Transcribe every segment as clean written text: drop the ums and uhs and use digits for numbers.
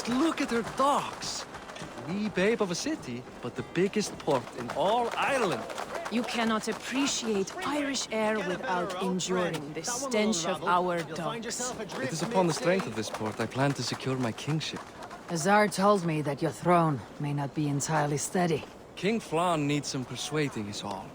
Just look at her docks. Wee babe of a city, but the biggest port in all Ireland. You cannot appreciate Irish air without enduring the stench of our docks. It is upon the strength of this port I plan to secure my kingship. Azar told me that your throne may not be entirely steady. King Flann needs some persuading is all.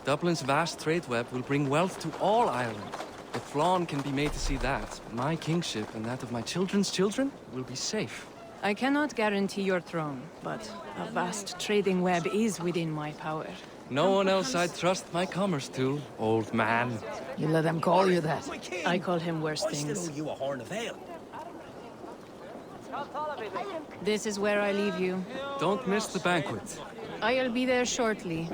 Dublin's vast trade web will bring wealth to all Ireland. If Flann can be made to see that, my kingship and that of my children's children will be safe. I cannot guarantee your throne, but a vast trading web is within my power. No one else I'd trust my commerce to, old man. You let them call you that. I call him worse I still things. owe you a horn of ale. This is where I leave you. Don't miss the banquet. I'll be there shortly.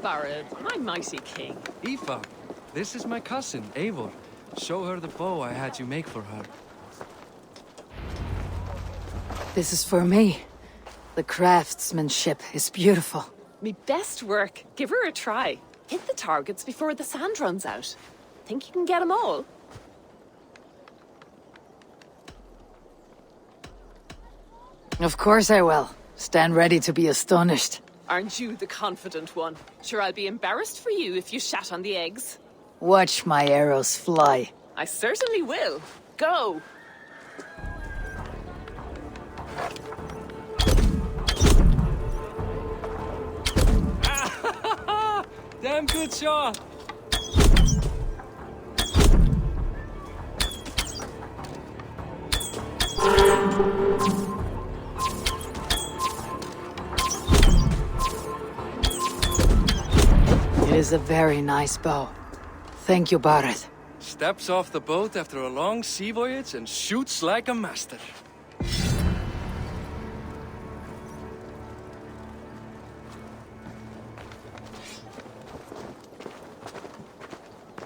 Barrett, my mighty king. Aoife, this is my cousin, Eivor. Show her the bow I had you make for her. This is for me. The craftsmanship is beautiful. Me best work. Give her a try. Hit the targets before the sand runs out. Think you can get them all? Of course I will. Stand ready to be astonished. Aren't you the confident one? Sure, I'll be embarrassed for you if you shat on the eggs. Watch my arrows fly. I certainly will. Go! Damn good shot! It is a very nice bow. Thank you, Barrett. Steps off the boat after a long sea voyage and shoots like a master.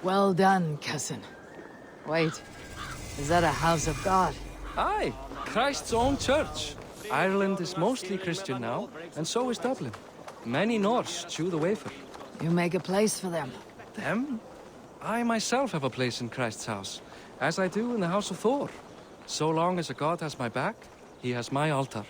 Well done, cousin. Wait, is that a house of God? Aye, Christ's own church. Ireland is mostly Christian now, and so is Dublin. Many Norse chew the wafer. You make a place for them. Them? I myself have a place in Christ's house, as I do in the house of Thor. So long as a god has my back, he has my altar.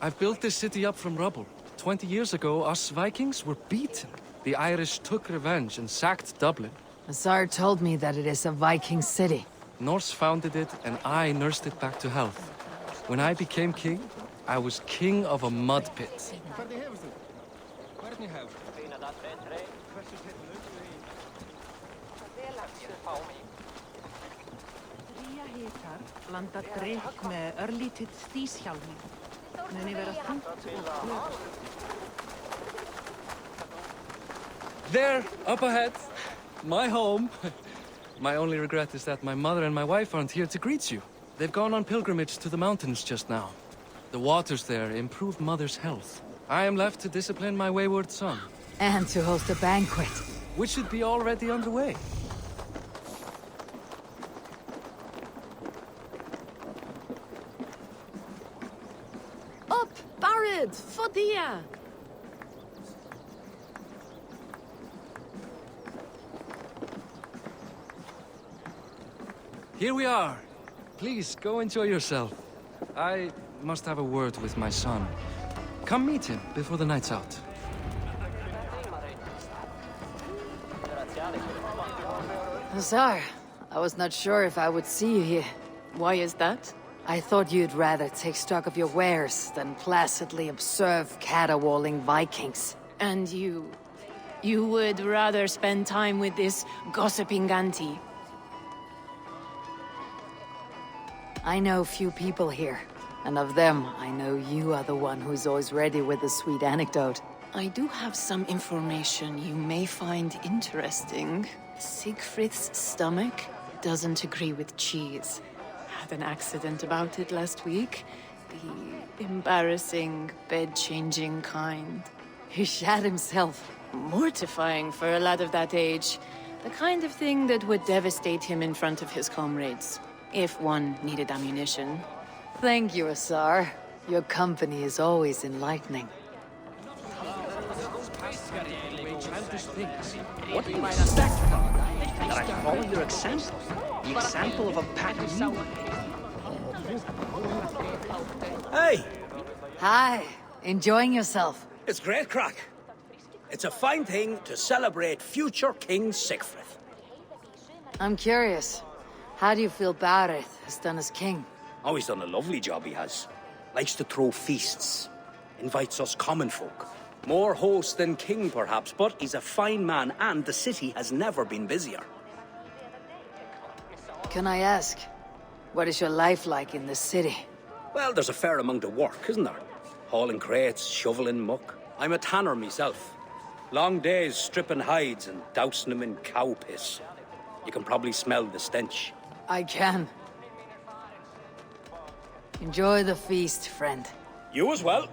I've built this city up from rubble. 20 years ago, us Vikings were beaten. The Irish took revenge and sacked Dublin. Azar told me that it is a Viking city. Norse founded it, and I nursed it back to health. When I became king, I was king of a mud pit. There, up ahead. My home. My only regret is that my mother and my wife aren't here to greet you. They've gone on pilgrimage to the mountains just now. The waters there improve mother's health. I am left to discipline my wayward son. And to host a banquet. Which should be already underway. Up, Barrett! Fodia! Here we are. Please, go enjoy yourself. I must have a word with my son. Come meet him before the night's out. Azar, I was not sure if I would see you here. Why is that? I thought you'd rather take stock of your wares than placidly observe caterwauling Vikings. And you would rather spend time with this gossiping auntie. I know few people here, and of them, I know you are the one who's always ready with a sweet anecdote. I do have some information you may find interesting. Siegfried's stomach doesn't agree with cheese. Had an accident about it last week. The embarrassing, bed-changing kind. He shat himself. Mortifying for a lad of that age. The kind of thing that would devastate him in front of his comrades, if one needed ammunition. Thank you, Asar. Your company is always enlightening. What do you expect, Father? That I follow your example? The example of a pack mule? Hey, Hi. Enjoying yourself? it's great crack. It's a fine thing to celebrate future King Siegfried. I'm curious. How do you feel Bareth has done as king? Oh, he's done a lovely job, he has. Likes to throw feasts. Invites us common folk. More host than king, perhaps, but he's a fine man, and the city has never been busier. Can I ask, what is your life like in the city? Well, there's a fair amount of work, isn't there? Hauling crates, shoveling muck. I'm a tanner myself. Long days stripping hides and dousing them in cow piss. You can probably smell the stench. I can. Enjoy the feast, friend. You as well.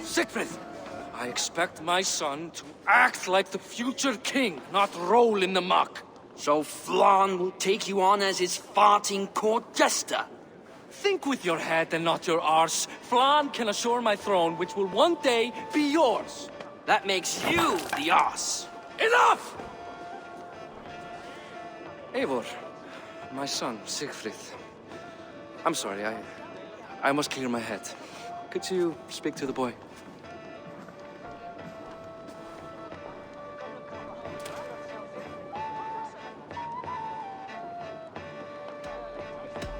Siegfried! I expect my son to act like the future king, not roll in the muck. So Flan will take you on as his farting court jester? Think with your head and not your arse. Flan can assure my throne, which will one day be yours. That makes you the ass. Enough! Eivor, my son, Siegfried. I'm sorry, I must clear my head. Could you speak to the boy?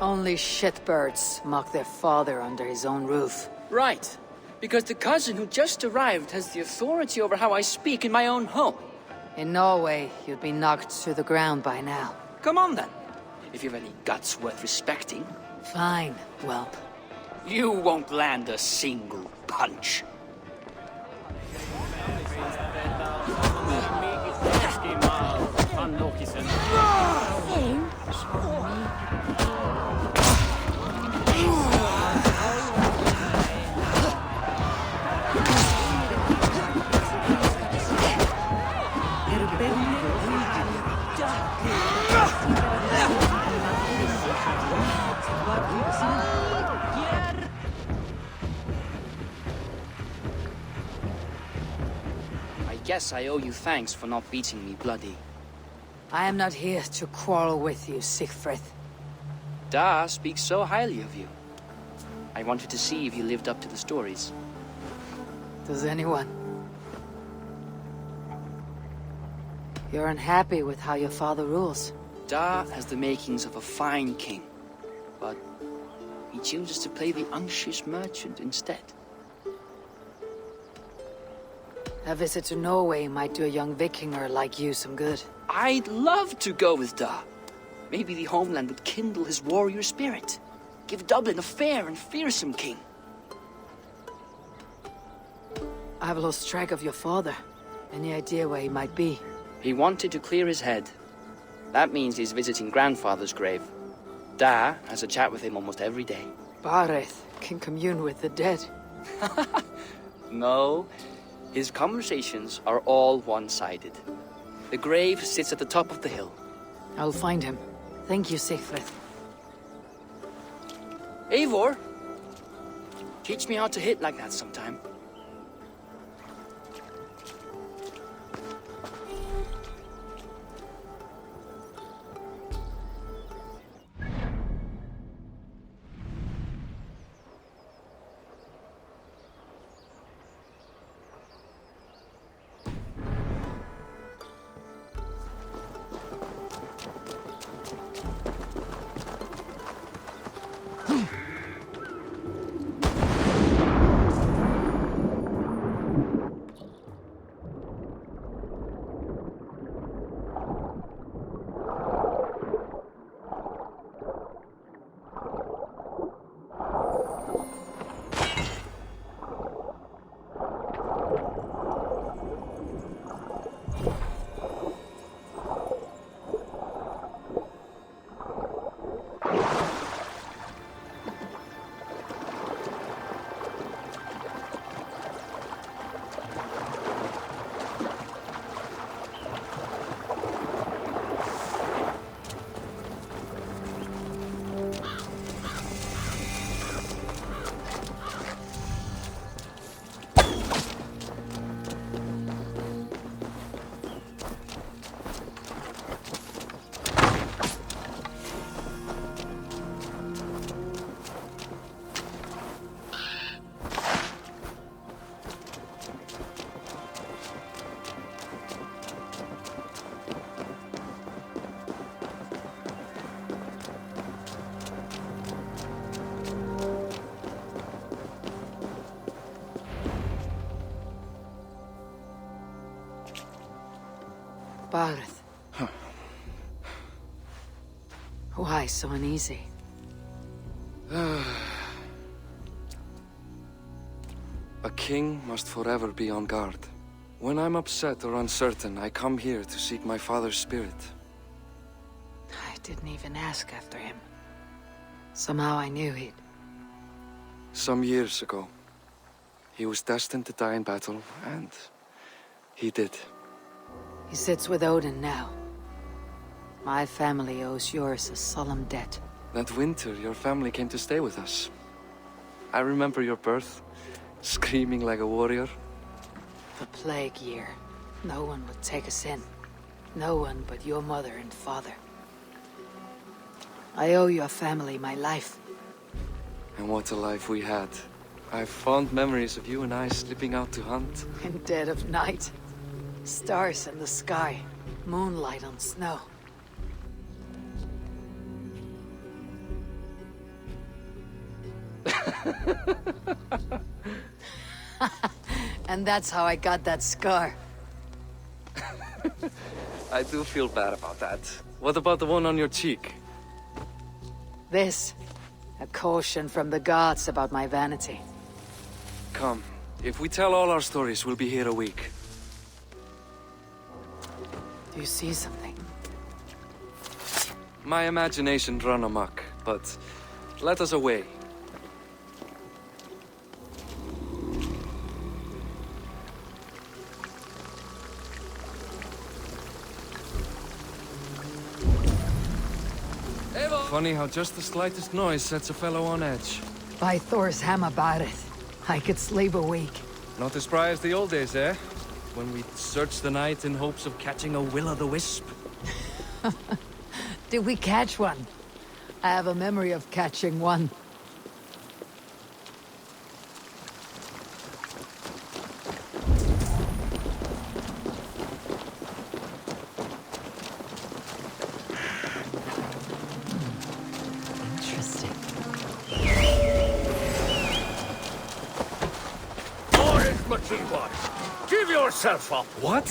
Only shitbirds mock their father under his own roof. Right. Because the cousin who just arrived has the authority over how I speak in my own home. In Norway, you'd be knocked to the ground by now. Come on then. If you've any guts worth respecting. Fine, whelp. You won't land a single punch. I guess I owe you thanks for not beating me bloody. I am not here to quarrel with you, Sigfrid. Da speaks so highly of you. I wanted to see if you lived up to the stories. Does anyone? You're unhappy with how your father rules. Da has the makings of a fine king, but he chooses to play the unctuous merchant instead. A visit to Norway might do a young Vikinger like you some good. I'd love to go with Da. Maybe the homeland would kindle his warrior spirit. Give Dublin a fair and fearsome king. I've lost track of your father. Any idea where he might be? He wanted to clear his head. That means he's visiting grandfather's grave. Da has a chat with him almost every day. Bareth can commune with the dead. No, his conversations are all one-sided. The grave sits at the top of the hill. I'll find him. Thank you, Sigfrid. Eivor, teach me how to hit like that sometime. Bareth. Why so uneasy? A king must forever be on guard. When I'm upset or uncertain, I come here to seek my father's spirit. I didn't even ask after him. Somehow I knew he'd... Some years ago, he was destined to die in battle, and he did. He sits with Odin now. My family owes yours a solemn debt. That winter, your family came to stay with us. I remember your birth, screaming like a warrior. The plague year. No one would take us in. No one but your mother and father. I owe your family my life. And what a life we had. I have fond memories of you and I slipping out to hunt. In dead of night. Stars in the sky. Moonlight on snow. And that's how I got that scar. I do feel bad about that. What about the one on your cheek? This, a caution from the gods about my vanity. Come, if we tell all our stories, we'll be here a week. Do you see something? My imagination run amok, but let us away. Funny how just the slightest noise sets a fellow on edge. By Thor's hammer, Barith, I could sleep a week. Not as spry as the old days, eh? When we'd search the night in hopes of catching a will-o'-the-wisp. Did we catch one? I have a memory of catching one. Interesting. Give yourself up. What?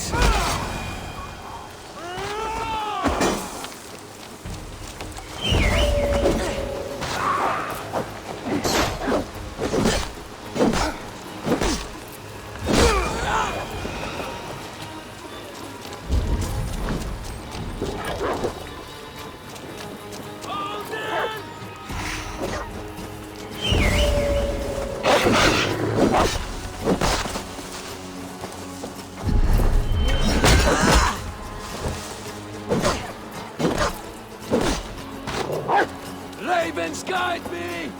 Ravens, guide me!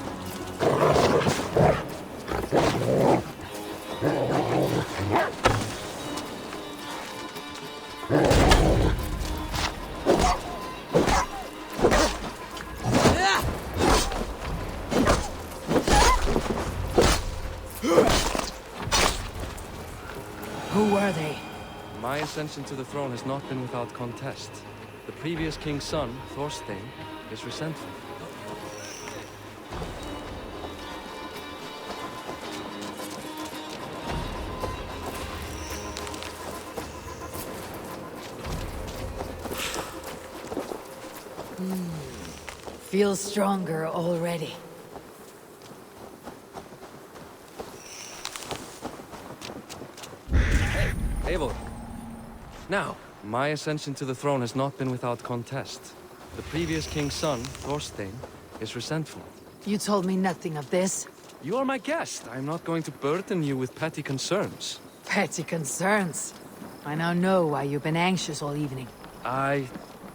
Who were they? My ascension to the throne has not been without contest. The previous king's son, Thorstein, is resentful. Feel stronger already. Eivor. Now, my ascension to the throne has not been without contest. The previous king's son, Thorstein, is resentful. You told me nothing of this. You are my guest. I am not going to burden you with petty concerns. Petty concerns. I now know why you've been anxious all evening. Aye,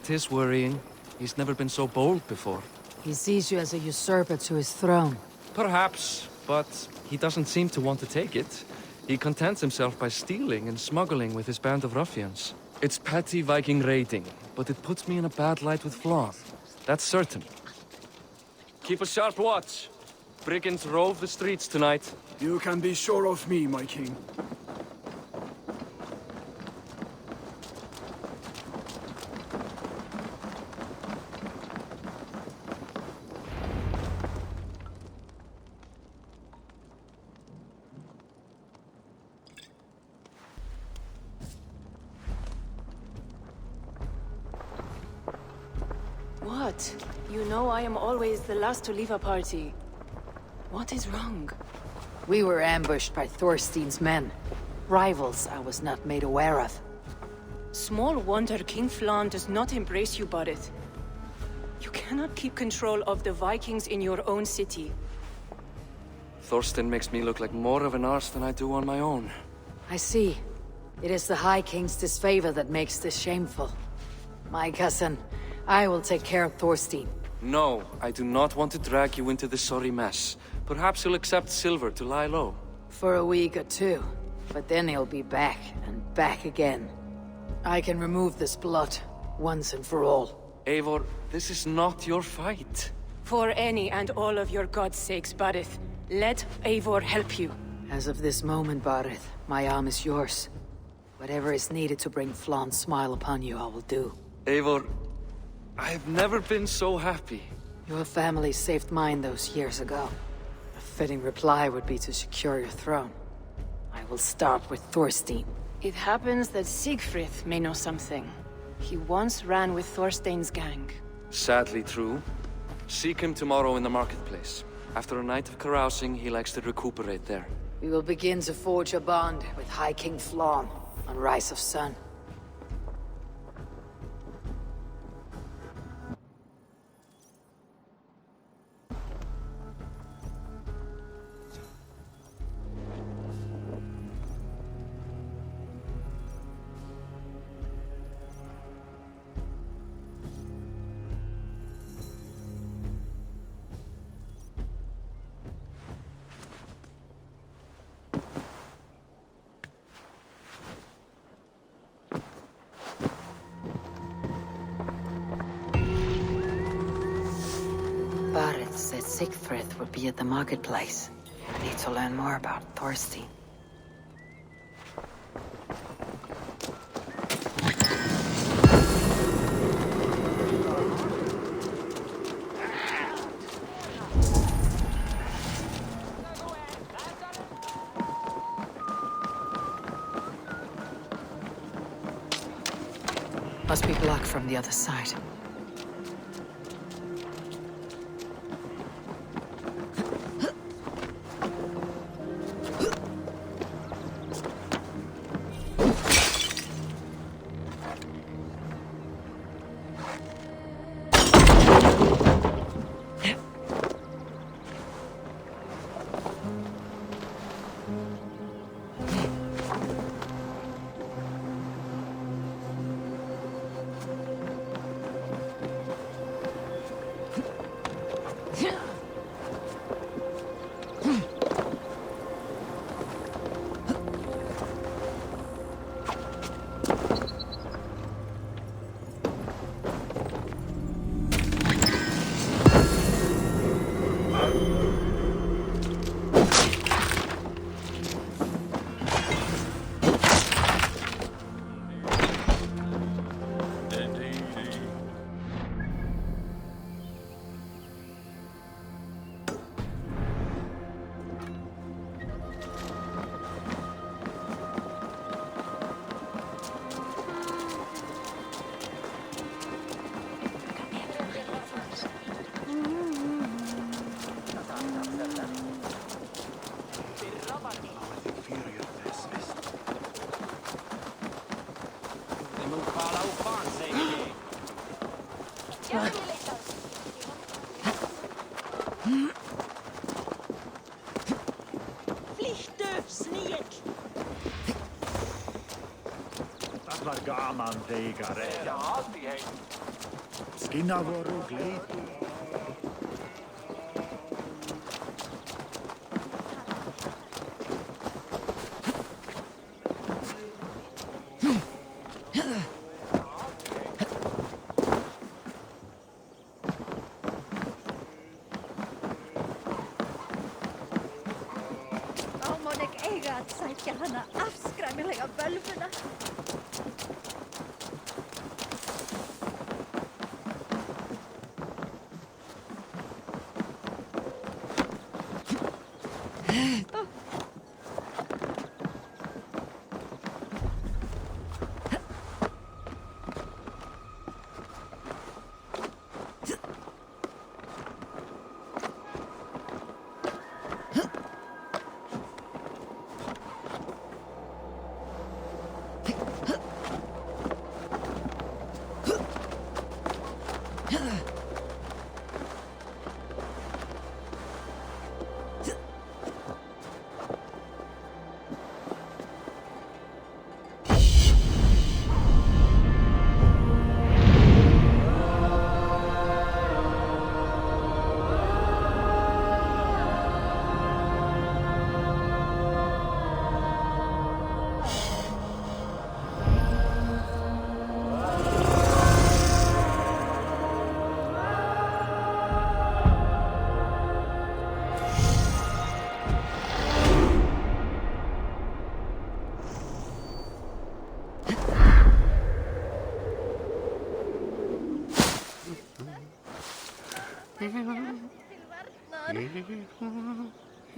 'tis worrying. He's never been so bold before. He sees you as a usurper to his throne. Perhaps, but he doesn't seem to want to take it. He contents himself by stealing and smuggling with his band of ruffians. It's petty Viking raiding, but it puts me in a bad light with Flan. That's certain. Keep a sharp watch. Brigands rove the streets tonight. You can be sure of me, my king. What? You know I am always the last to leave a party. What is wrong? We were ambushed by Thorstein's men. Rivals I was not made aware of. Small wonder King Flan does not embrace you, Barith. You cannot keep control of the Vikings in your own city. Thorstein makes me look like more of an arse than I do on my own. I see. It is the High King's disfavor that makes this shameful. My cousin, I will take care of Thorstein. No, I do not want to drag you into this sorry mess. Perhaps you'll accept silver to lie low. For a week or two. But then he'll be back, and back again. I can remove this blot, once and for all. Eivor, this is not your fight. For any and all of your gods' sakes, Barith, let Eivor help you. As of this moment, Barith, my arm is yours. Whatever is needed to bring Flan's smile upon you, I will do. Eivor, I have never been so happy. Your family saved mine those years ago. A fitting reply would be to secure your throne. I will start with Thorstein. It happens that Siegfried may know something. He once ran with Thorstein's gang. Sadly true. Seek him tomorrow in the marketplace. After a night of carousing, he likes to recuperate there. We will begin to forge a bond with High King Flann on Rise of Sun. Barret said Siegfried would be at the marketplace. I need to learn more about Thorstein. Must be blocked from the other side. Gaman vegare. Skinavoro gleit. Almonek eigat sait hana afskrämmilega völvuna.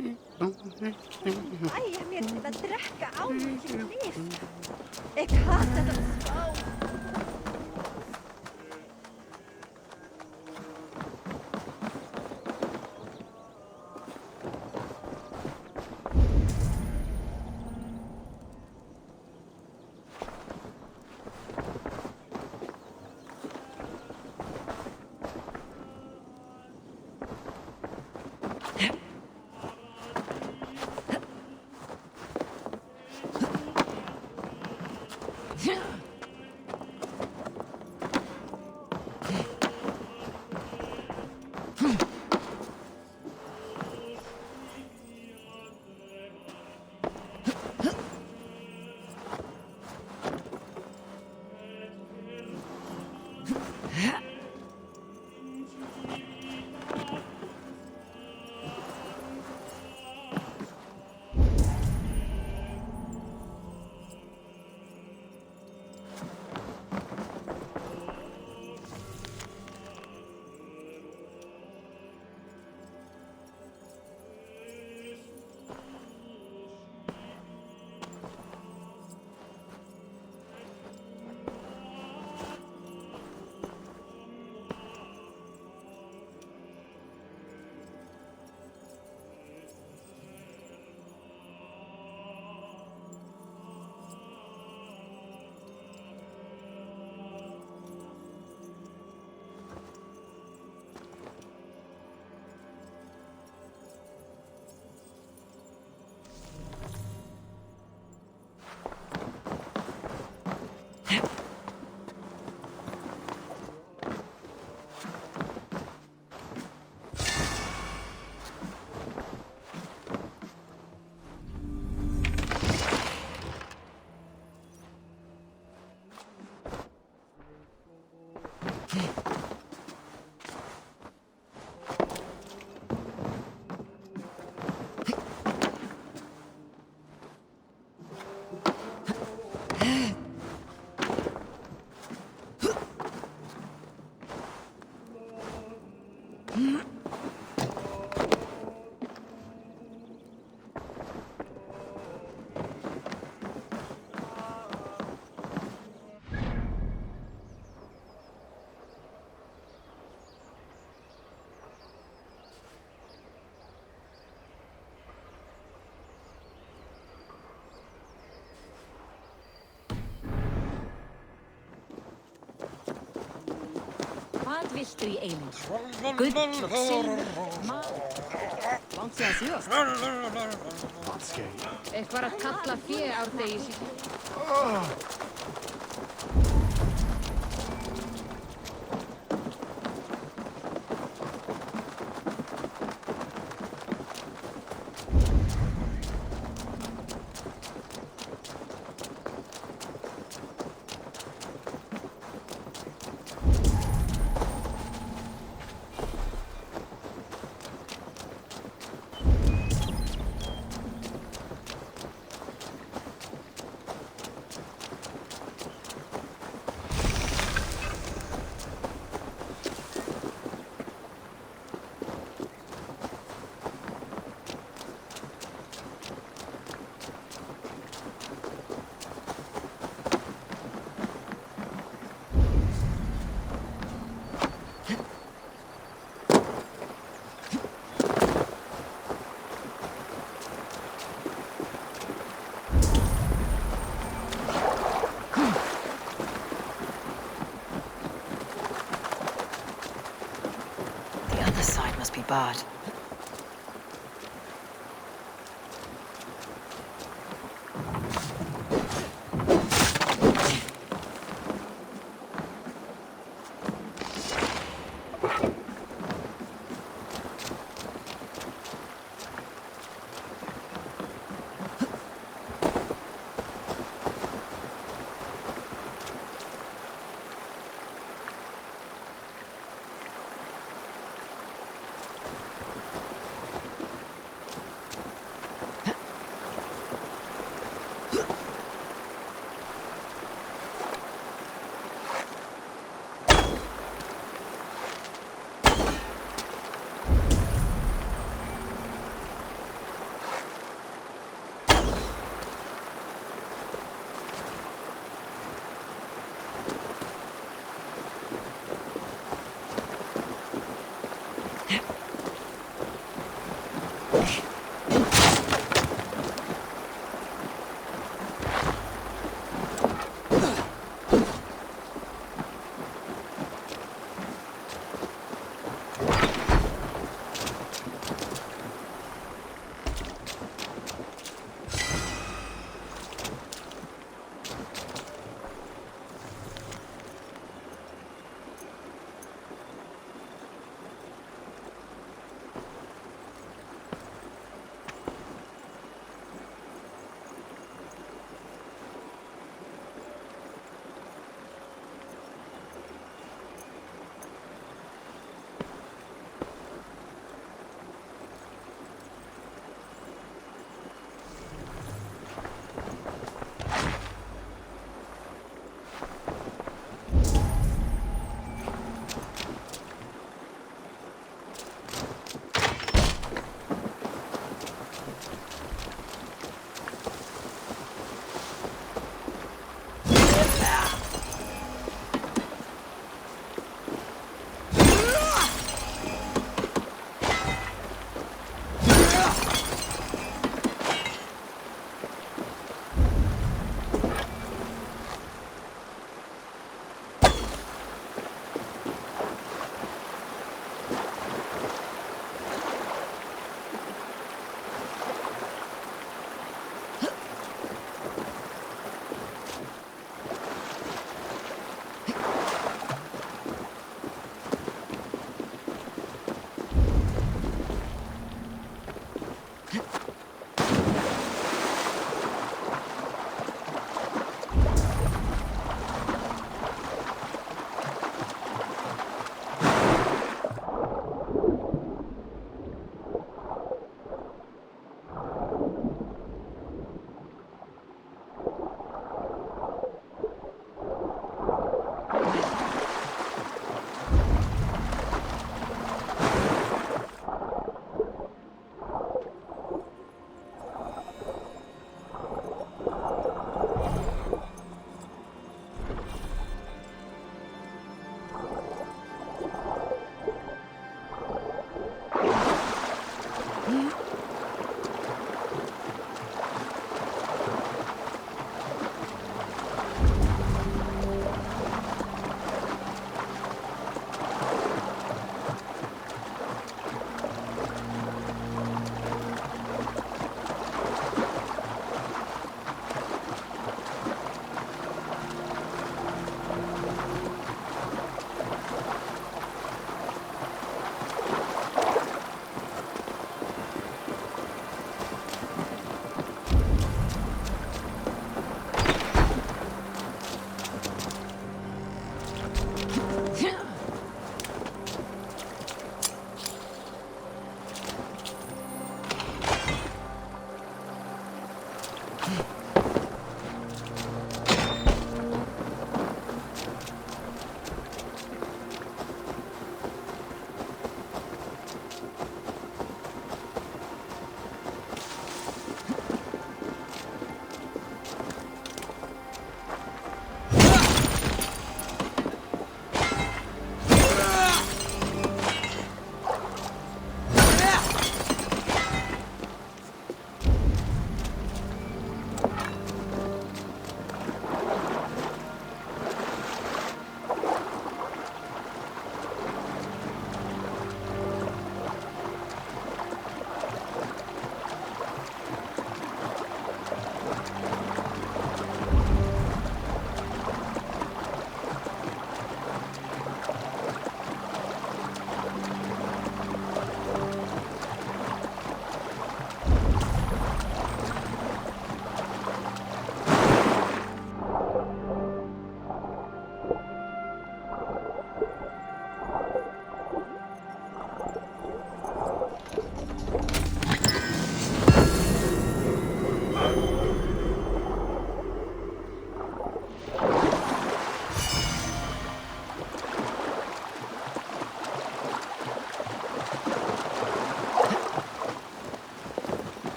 Æja, mér til að drekka álítil lyf. Ég hata það smá. Hvað viltu í einum? Gull og silfur, langt síðan síðast. Eitthvað að kalla fé árdegi síðan. Barred.